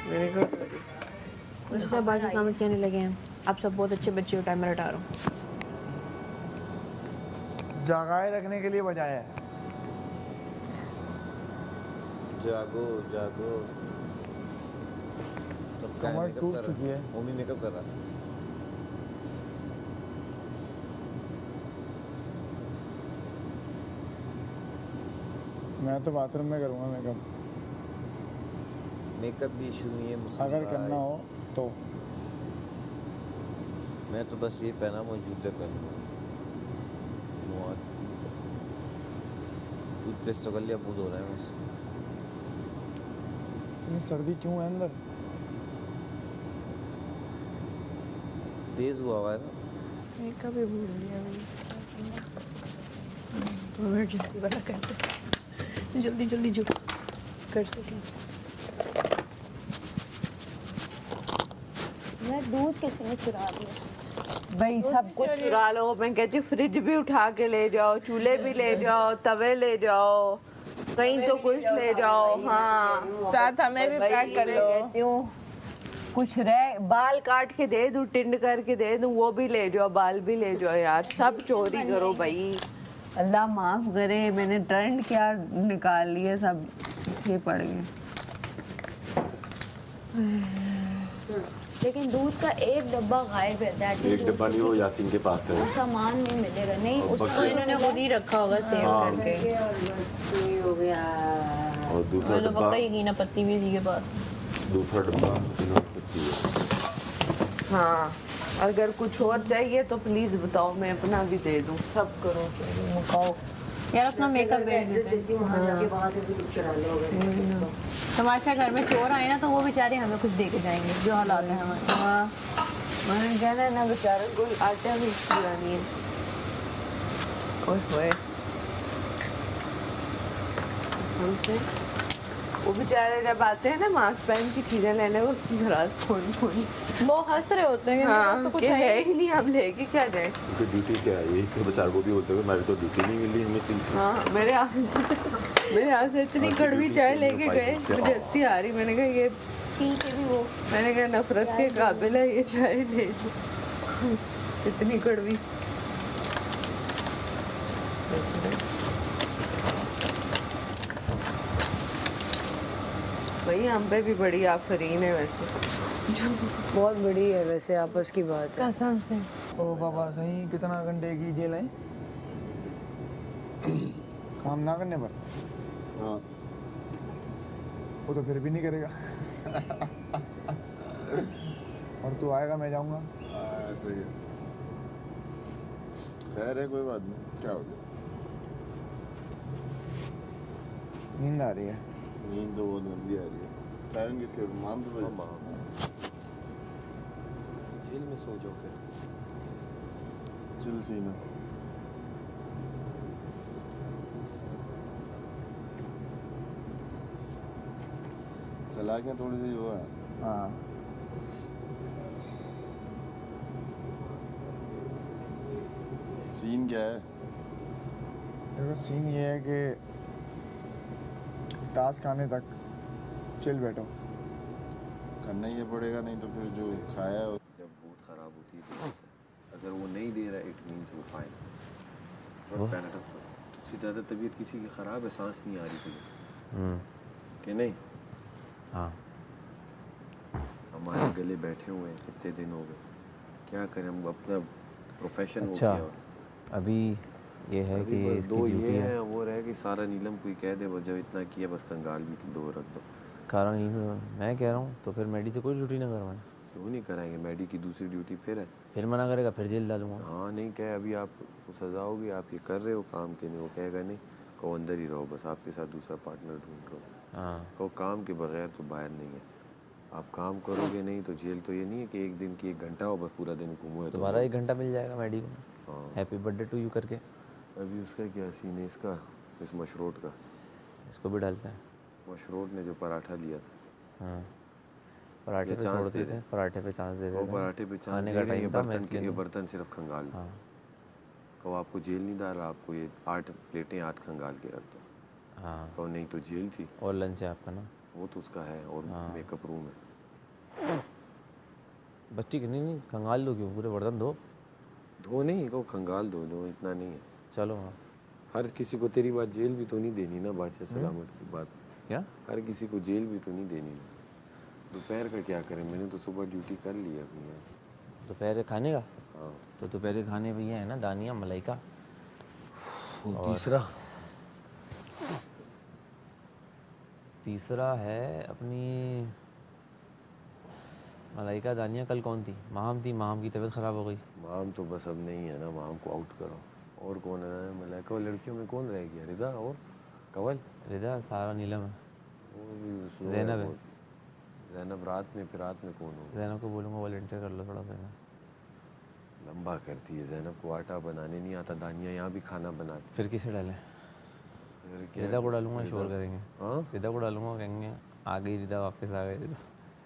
मेरे को कुछ सब भाषा समझ के आने लगे हैं। आप सब बहुत अच्छे बच्चे हो, टाइमर हटा रहा हूँ। जगाए रखने के लिए बजाया है। जागो जागो। कमर टूट चुकी है। मम्मी मेकअप कर रहा है। मैं तो बाथरूम में करूँगा मेकअप। मेकअप भी इशू नहीं है मुझसे। अगर करना हो तो। मैं तो बस ये पहना हूँ, जूते पहन टूथपेस्ट तो कर लिया, मुँह धो रहा है बस। इतनी सर्दी क्यों है अंदर? तेज हुआ है ना। मेकअप भी भूल लिया मैंने। तो इमरजेंसी वाला करते जल्दी जल्दी जो कर सकें। मैं दूध किसी ने चुरा दिया। भाई सब कुछ चुरा लो। मैं कहती हूँ फ्रिज भी उठा के ले जाओ, चूल्हे भी ले जाओ, तवे ले जाओ, कहीं तो कुछ ले जाओ। हाँ, साथ हमें भी पैक कर लो। कहती हूँ कुछ रह, बाल काट के दे दूँ, टिंड करके दे दूँ, वो भी ले जाओ, बाल भी ले जाओ यार। सब चोरी करो भाई। अल्लाह माफ करे, मैंने ट्रेंड क्या निकाल लिए, सब ये पड़ गए। लेकिन दूध का एक डब्बा गायब है। दैट एक डब्बा नहीं, वो यासीन के पास है। वो सामान नहीं मिलेगा। नहीं उसको इन्होंने खुद ही रखा होगा सेव करके। हो गया। और दूसरा तो डब्बा, पक्का यकीन है पत्ती भी इसी के पास। दूसरा डब्बा इन्होंने पत्ती है। हाँ, अगर कुछ और चाहिए तो प्लीज बताओ, मैं अपना भी दे दूँ। सब करो, मुकाओ यार अपना मेकअप भेज देते हैं। हमारे साथ घर में चोर आए ना तो वो बेचारे हमें कुछ दे के जाएंगे, जो हालात है हमारे। हाँ, मैंने कहना है ना बेचारे को आटा भी पूरा नहीं है। ओए होए, कसम से वो बेचारे जब आते हैं ना मास्क पहन की चीजें लेने, वो उसकी घरात फोन वो हंस रहे होते हैं कि मेरे पास तो कुछ कि है है ही नहीं, हम लेके क्या जाए। उनकी ड्यूटी क्या है? यही तो बेचारे को भी होते हुए हमारी तो ड्यूटी नहीं मिली हमें चीज। हाँ, मेरे यहाँ से इतनी कड़वी चाय लेके गए, मुझे हंसी आ रही। मैंने कहा ये पी के भी वो मैंने कहा नफरत के काबिल है ये चाय, ले लो। इतनी कड़वी। भाई हम पे भी बड़ी आफरीन है वैसे। बहुत बड़ी है वैसे, आपस की बात है। कसम से। ओ बाबा सही, कितना घंटे की जेल है? काम ना करने पर? हाँ। वो तो फिर भी नहीं करेगा। और तू आएगा, मैं जाऊंगा। ऐसे ही खैर है, कोई बात नहीं। क्या हो गया? नींद आ रही है। नींद तो बहुत गंदी आ रही है। सायरन किसके? माम तो बजे। जेल में सो जाओ फिर। चिल सीना। सलाखें थोड़ी सी वो है। हाँ, सीन क्या है? देखो सीन ये है कि टास्क आने तक चिल बैठो। करना ही पड़ेगा, नहीं तो फिर जो खाया है। जब बहुत ख़राब होती है अगर वो नहीं दे रहा, इट मीन्स वो फाइन। और पैनाडॉल उससे ज़्यादा तबीयत किसी की ख़राब है, सांस नहीं आ रही तुझे कि नहीं? हाँ, हमारे गले बैठे हुए हैं, कितने दिन हो गए। क्या करें, हम अपना प्रोफेशन हो अच्छा, गया। और अभी ये है अभी कि बस इसकी दो ये ड्यूटी है। है, वो रहे कि सारा नीलम कोई कह दे, बस जब इतना किया बस कंगाल भी दो रख दो। कारण मैं कह रहा हूँ तो फिर मेडी से कोई ड्यूटी ना करवाएं। क्यों नहीं कराएंगे? मेडी की दूसरी ड्यूटी फिर है। फिर मना करेगा, फिर जेल डालूंगा। हाँ, नहीं कहे अभी आपको सज़ा होगी, आप ये कर रहे हो काम के नहीं, वो कहेगा नहीं, कहो अंदर ही रहो, बस आपके साथ दूसरा पार्टनर ढूंढ रहो। हाँ, कहो काम के बगैर तो बाहर नहीं है। आप काम करोगे नहीं तो जेल तो ये नहीं है कि एक दिन की 1 घंटा हो बस पूरा दिन घूमो है। दोबारा 1 घंटा मिल जाएगा मेडी को। हाँ, हैप्पी बर्थडे टू यू करके। अभी उसका क्या सीन है इसका, इस मशरूट का? इसको भी डालता है। मशरूट ने जो पराठा लिया था। हाँ, पराठे पे चांस छोड़ते दे थे, दे। पराठे पे चांस दे वो रहे थे। पराठे पे चांस खाने दे का रहे हैं, ये टाइम था, मैं बर्तन इसलिए के, ये नहीं। बर्तन सिर्फ खंगाल लो। हाँ, कहो आपको जेल नहीं डाला, आपको ये 8 प्लेटें 8 खंगाल के रख दो। हाँ, कहो नहीं तो जेल थी। और लंच है आपका ना? वो तो उसका है, और हाँ। मेकअप रूम है। बच्ची की नहीं खंगाल लो क्यों, पूरे बर्तन धो। धो नहीं को खंगाल दो इतना नहीं है। चलो हाँ। हर किसी को तेरी बात जेल भी तो नहीं देनी ना, बादशाह सलामत की बात। क्या? हर किसी को जेल भी तो नहीं देनी ना। दोपहर का क्या करें, मैंने तो सुबह ड्यूटी कर ली है अपनी यार। दोपहर के खाने का? हाँ। तो दोपहर के खाने में ये है ना, दानिया मलाइका। तीसरा है अपनी मलाइका दानिया। कल कौन थी? माहम थी। माहम की तबीयत ख़राब हो गई। माम तो बस अब नहीं है ना, माम को आउट करो। और कौन है मलाइका? और लड़कियों में कौन रह गया? रिदा और कंवल। रिदा, सारा, नीलम है। वो भी slow ज़ैनब है। बहुत। ज़ैनब रात में, फिर रात में कौन होगा? ज़ैनब को बोलूँगा वॉलंटियर कर लो थोड़ा सा। लंबा करती है ज़ैनब को, आटा बनाने नहीं आता। दानिया यहाँ भी खाना बनाती। फिर किसे डालें? फिर क्या? रिदा को डालूंगा, शोर करेंगे। हाँ रिदा को डालूंगा, कहेंगे आ गई रिदा, वापस आ गई रिदा।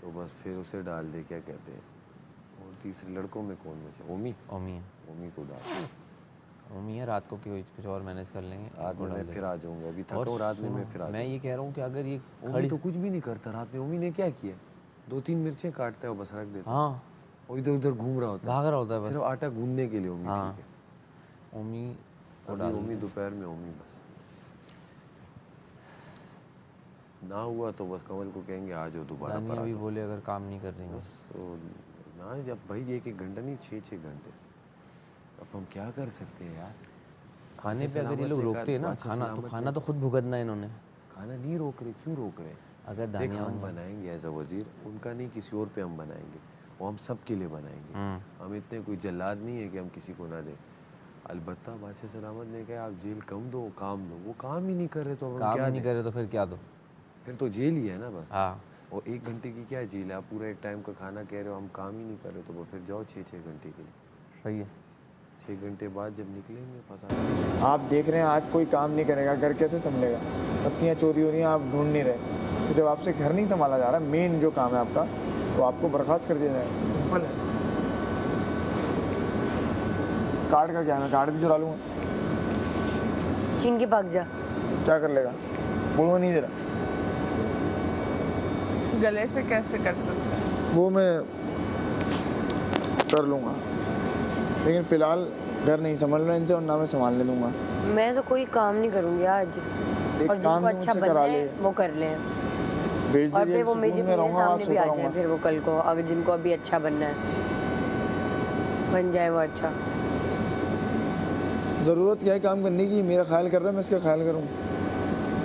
तो बस फिर उसे डाल दे, क्या कहते हैं। और तीसरे लड़कों में कौन बचे? ओमी। ओमी है। ओमी को डाल। ओमी है। रात को कुछ और मैनेज कर लेंगे। रात में मैं फिर आ जाऊंगा, अभी थका और हूँ। रात में मैं सुनो, फिर आ मैं जाऊंगा। ये कह रहा हूँ कि अगर ये ओमी तो कुछ भी नहीं करता रात में। ओमी ने क्या किया? 2-3 मिर्चें काटता है और बस रख देता है। हाँ, और इधर उधर घूम रहा होता है, भाग रहा होता है बस। सिर्फ आटा गूंदने के लिए। ओमी हाँ। ठीक है। ओमी को अभी डाल ओमी दो। दोपहर में ओमी बस ना हुआ तो बस कंवल को कहेंगे आ जाओ दोबारा दानिया पर भी बोले अगर काम नहीं कर रही है। बस वो ना, जब भाई 1-1 घंटा नहीं, 6-6 घंटे। अब हम क्या कर सकते हैं यार? खाने पे अगर ये लोग रोकते हैं ना खाना, तो खाना तो खुद भुगतना है इन्होंने। खाना नहीं रोक रहे, क्यों रोक रहे? अगर देख दानिया हम बनाएंगे एज अ वजीर, उनका नहीं किसी और पे हम बनाएंगे, वो हम सब के लिए बनाएंगे। हम इतने कोई जल्लाद नहीं है कि हम किसी को ना दें। अलबत्ता बादशाह सलामत ने कहा आप जेल कम दो, काम दो। वो काम ही नहीं कर रहे तो अब हम काम क्या नहीं दें? कर रहे तो फिर क्या दो? फिर तो जेल ही है ना बस। हाँ। और 1 घंटे की क्या जेल है? आप पूरा एक टाइम का खाना कह रहे हो, हम काम ही नहीं कर रहे तो वो फिर जाओ 6-6 घंटे के लिए। सही है। 6 घंटे बाद जब निकलेंगे पता नहीं। आप देख रहे हैं आज कोई काम नहीं करेगा, घर कैसे संभलेगा? पत्तियाँ चोरी हो रही हैं, आप ढूंढ नहीं रहे। तो जब आपसे घर नहीं संभाला जा रहा, मेन जो काम है आपका, तो आपको बर्खास्त कर दिया जाएगा। सिंपल है। कार्ड का क्या है? मैं कार्ड भी चुरा लूँगा। छीन के भाग जा। क्या कर लेगा? बोलूँगा नहीं दे रहा। गले से कैसे कर सकते हैं? वो मैं कर लूँगा, लेकिन फ़िलहाल घर नहीं संभाल रहा इनसे, और ना मैं संभालने दूँगा। मैं तो कोई काम नहीं करूँगी आज। एक और काम जिनको भी अच्छा मुझसे बनना करा है ले। वो कर लें। भेज और दीजिए, फिर वो सुकून मेरे में रहूँगा, सामने भी आ सोता जाए रहूँगा। फिर वो कल को, अगर जिनको अभी अच्छा बनना है बन जाए वो अच्छा। ज़रूरत क्या है काम करने की? मेरा ख्याल कर रहा है, मैं इसका ख्याल करूँ।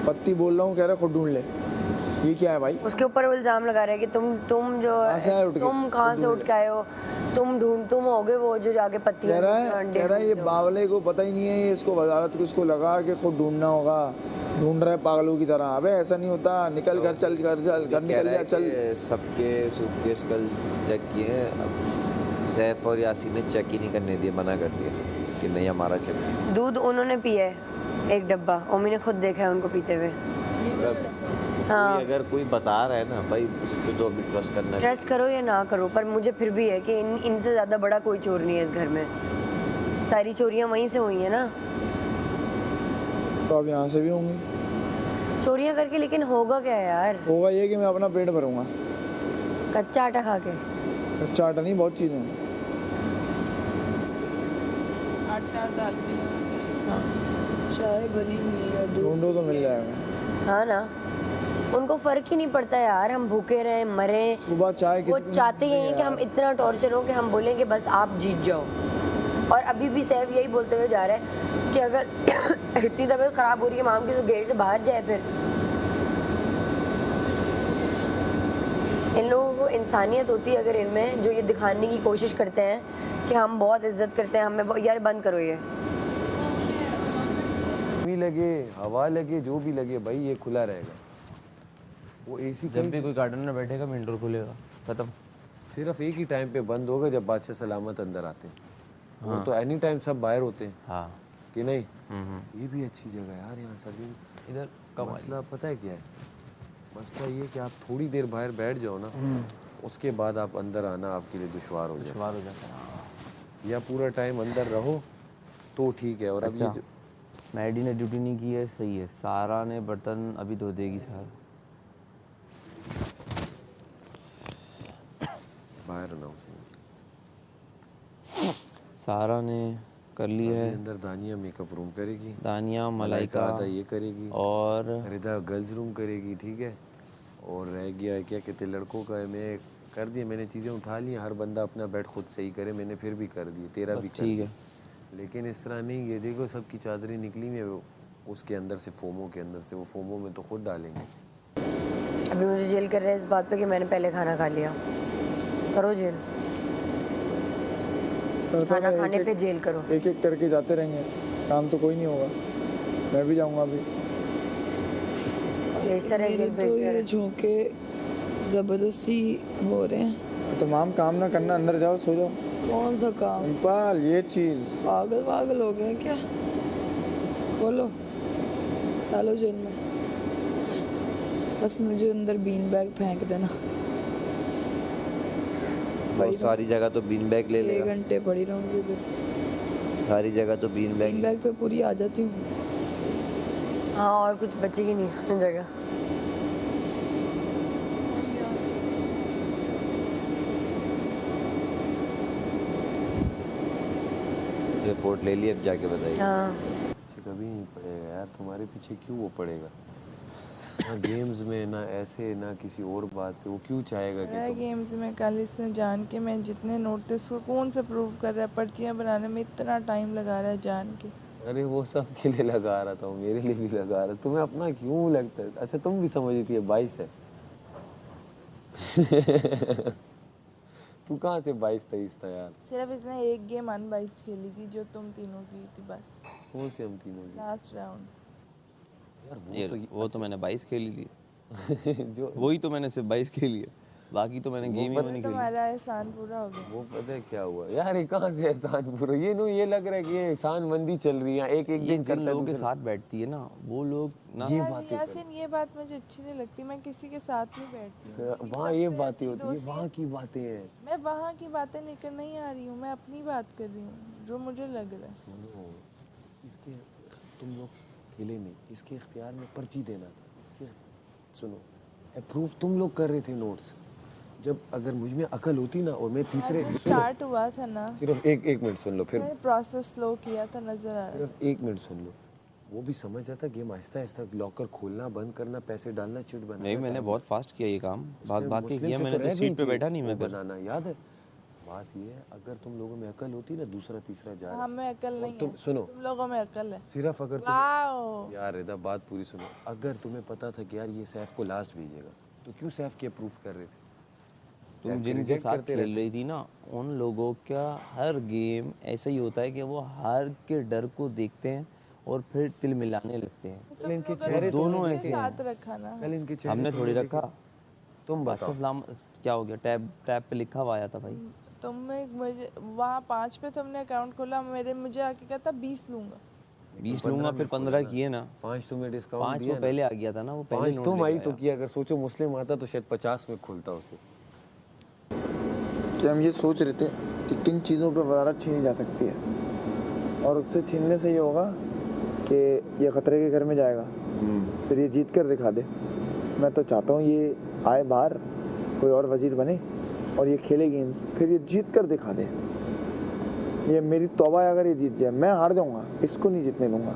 पत्ती बोल रहा हूँ, कह रहा है खुद ढूंढ ले। ये क्या है भाई? उसके ऊपर वो इल्ज़ाम लगा रहा है कि तुम जो कहाँ से आए उठ के? तुम कहाँ से उठ के आए हो, तुम होगे वो जो जाके पत्तियाँ कह रहा है ये बावले को पता ही नहीं है, ये इसको वजारत किसको लगा के खुद ढूंढना होगा। ढूंढ रहा है पागलों की तरह। अबे ऐसा नहीं होता, निकल घर चल, घर निकल जा चल। सबके सूटकेस कल चेक किए हैं, अब सैफ और यासीन ने चेक ही नहीं करने दिए, मना कर दिया कि नहीं हमारा चेक। दूध उन्होंने पिया है 1 डब्बा, ओमी ने खुद देखा है उनको पीते हुए। हाँ। अगर कोई बता रहा है ना भाई, उस पर तो अभी ट्रस्ट करना है। ट्रस्ट करो या ना करो, पर मुझे फिर भी है कि इनसे ज़्यादा बड़ा कोई चोर नहीं है इस घर में। सारी चोरियाँ वहीं से हुई हैं ना। तो अब यहाँ से भी होंगी चोरियाँ करके, लेकिन होगा क्या यार? होगा ये कि मैं अपना पेट भरूंगा। कच्चा आटा खा के। कच्चा आटा नहीं, बहुत चीज़ें हैं। आटा डाल दिया। चाय बनी हुई है, ढूंढो तो मिल जाएगा। हाँ ना, उनको फर्क ही नहीं पड़ता यार, हम भूखे रहें मरें। सुबह चाय वो किसी चाहते ही हैं कि हम इतना टॉर्चर हो कि हम बोलेंगे बस आप जीत जाओ। और अभी भी सैफ यही बोलते हुए जा रहा है कि अगर इतनी तबीयत ख़राब हो रही है माम की तो गेट से बाहर जाए। फिर इन लोगों को इंसानियत होती है अगर इनमें, जो ये दिखाने की कोशिश करते हैं कि हम बहुत इज्जत करते हैं हमें। यार बंद करो ये। भी लगे, हवा लगे, जो भी लगे भाई, ये खुला रहेगा। वो एसी जब भी कोई गार्डन में बैठेगा मेन डोर खुलेगा, खत्म। सिर्फ एक ही टाइम पे बंद होगा जब बादशाह सलामत अंदर आते हैं। और तो एनी टाइम सब बाहर होते हैं। हाँ। कि नहीं? ये भी अच्छी जगह है यार, यहाँ सर्दी में। इधर मसला पता है क्या है? मसला ये कि आप थोड़ी देर बाहर बैठ जाओ ना, उसके बाद आप अंदर आना आपके लिए दुश्वार हो दुश्वार हो जाता है। या पूरा टाइम अंदर रहो तो ठीक है। और अब ये मैडी ने ड्यूटी नहीं की है, सही है। सारा ने बर्तन अभी धो देगी सारा। रन आउट नहीं हुई। सारा ने कर ली है, अभी अंदर दानिया मेकअप रूम करेगी, दानिया, मलाइका आधा ये करेगी, और रिदा गर्ल्स रूम करेगी, ठीक है। और रह गया क्या कहते लड़कों का, मैं कर दिया, मैंने चीज़ें उठा ली, हर बंदा अपना बेड खुद सही करे, मैंने फिर भी कर दिए, तेरा भी कर ठीक दिया। है। लेकिन इस तरह नहीं, ये देखो सबकी चादरें निकली हुई है वो उसके अंदर से, फोमो के अंदर से, वो फोमो में तो खुद डालेंगे। अभी मुझे जेल कर रहे हैं इस बात पे कि मैंने पहले खाना खा लिया। करो जेल, खाना खाने पे जेल करो। एक एक करके जाते रहेंगे, काम तो कोई नहीं होगा। मैं भी जाऊंगा अभी। भेजता रहे जेल, तो भेजता ये रहे। झोंके ज़बरदस्ती हो रहे हैं। तो माम काम ना करना, अंदर जाओ, सो जाओ। कौन सा काम? सिंपल ये चीज़। पागल हो गए क्या? खोलो, डालो जेल में। बस मुझे अंदर बीन बैग फेंक देना। बहुत सारी जगह तो बीन बैग ले 6 लेगा, घंटे पड़ी रहूँगी उधर। सारी जगह तो बीन बीन बैग। बैग पे पूरी आ जाती हूँ। हाँ, और कुछ बचेगी नहीं उसमें जगह। रिपोर्ट ले ली, अब जाके बताइए। हाँ, पीछे कभी नहीं पड़ेगा यार, तुम्हारे पीछे क्यों वो पड़ेगा? ना गेम्स में, ना ऐसे, ना किसी और बात पे, वो क्यों चाहेगा कि तुम गेम्स में कल इसने जान के मैं जितने नोट थे उसको कौन से प्रूव कर रहा है, पर्चियाँ बनाने में इतना टाइम लगा रहा है जान के। अरे वो सब के लिए लगा रहा था, मेरे लिए भी लगा रहा, तुम्हें अपना क्यों लगता है? अच्छा तुम भी समझी थी 22 है। तू कहाँ से 22-23 था यार? सिर्फ इसने एक गेम अनबाइस्ड खेली थी जो तुम तीनों की थी बस, कौन से हम तीनों की? Last round. यार वो तो मैंने 22 खेली थी। जो वही तो मैंने सिर्फ 22 खेली है, बाकी तो मैंने गेम ही नहीं खेली। तुम्हारा एहसान पूरा हो गया। वो पता है क्या हुआ यार, ये कहाँ से एहसान पूरा, ये लग रहा है कि ये एहसान मंदी चल रही है, एक ये दिन जिन करता है लोगों के दूसरा- साथ बैठती है ना, वो लोग ना ये यार, बातें यासीन ये बात मुझे अच्छी नहीं लगती, मैं किसी के साथ नहीं बैठती हूँ। मेरी वहाँ ये सबसे बातें अच्छी होती है, दोस्ती वहाँ की बातें हैं। मैं वहाँ की बातें लेकर नहीं आ रही हूँ, मैं अपनी बात कर रही हूँ जो मुझे लग रहा है। सुनो, इसके तुम लोग खेले नहीं, इसके इख्तियार में पर्ची देना था, इसके सुनो अप्रूव तुम लोग कर रहे थे नोट्स। जब अगर मुझ में अकल होती ना, और मैं तीसरे स्टार्ट हुआ था ना, सिर्फ एक मिनट सुन लो, फिर प्रोसेस स्लो किया था, नजर आ रहा है। सिर्फ 1 मिनट सुन लो, वो भी समझ जाता गेम आहिस्ता आहिस्ता, लॉकर खोलना बंद करना, पैसे डालना, चिट बनाना। नहीं, मैंने बहुत फास्ट किया ये काम, भाग भाग के मुस्लिम किया से मैंने, रह तो गई सीट पे थी बैठा नहीं वो मैं फिर। बनाना, याद है? बात ये है, अगर तुम लोगों में अकल होती ना, दूसरा तीसरा जा रहा। हाँ, में अकल नहीं तुम है, सुनो, तुम लोगों में अकल है। सिर्फ अगर तुम वाओ, यार रिदा बात पूरी सुनो, अगर तुम्हें पता था कि यार ये सैफ को लास्ट भेजेगा, तो क्यों सैफ के अप्रूव कर रहे थे? तुम सैफ के जिनके reject साथ करते खेल रहते। रही थी ना, उन लोगों का हर गेम ऐसा ही होता है कि वो हार के डर को देखते हैं और फिर तिल मिलाने लगते हैं। तुम इनके लोगों चेहरे ने तो दोनों उसके ऐसे साथ रखा ना। कल इनके चेहरे हमने तो थोड़ी देखे। रखा। तुम बताओ। अच्छा सलाम, क्या हो गया? टैब पे लिखा हुआ आया था भाई। तुमने मुझे वहाँ 5 पे तुमने अकाउंट खोला, मुझे आके कहता 20 लूंगा। 20 लूंगा, फिर 15 किए ना, 5 तुम्हें डिस्काउंट 5 दिया वो ना। पहले आ गया था ना, वो पहले 5 नोट तुम आई लेके तो आया। किया, अगर सोचो मुस्लिम आता तो शायद 50 में खुलता उसे। कि हम ये सोच रहे थे कि किन चीज़ों पे वजारत छीनी जा सकती है, और उससे छीनने से ये होगा कि ये ख़तरे के घर में जाएगा, फिर ये जीत कर दिखा दे। मैं तो चाहता हूँ ये आए बाहर, कोई और वज़ीर बने और ये खेले गेम्स, फिर ये जीत कर दिखा दे। ये मेरी तौबा है, अगर ये जीत जाए। मैं हार जाऊँगा, इसको नहीं जीतने दूँगा।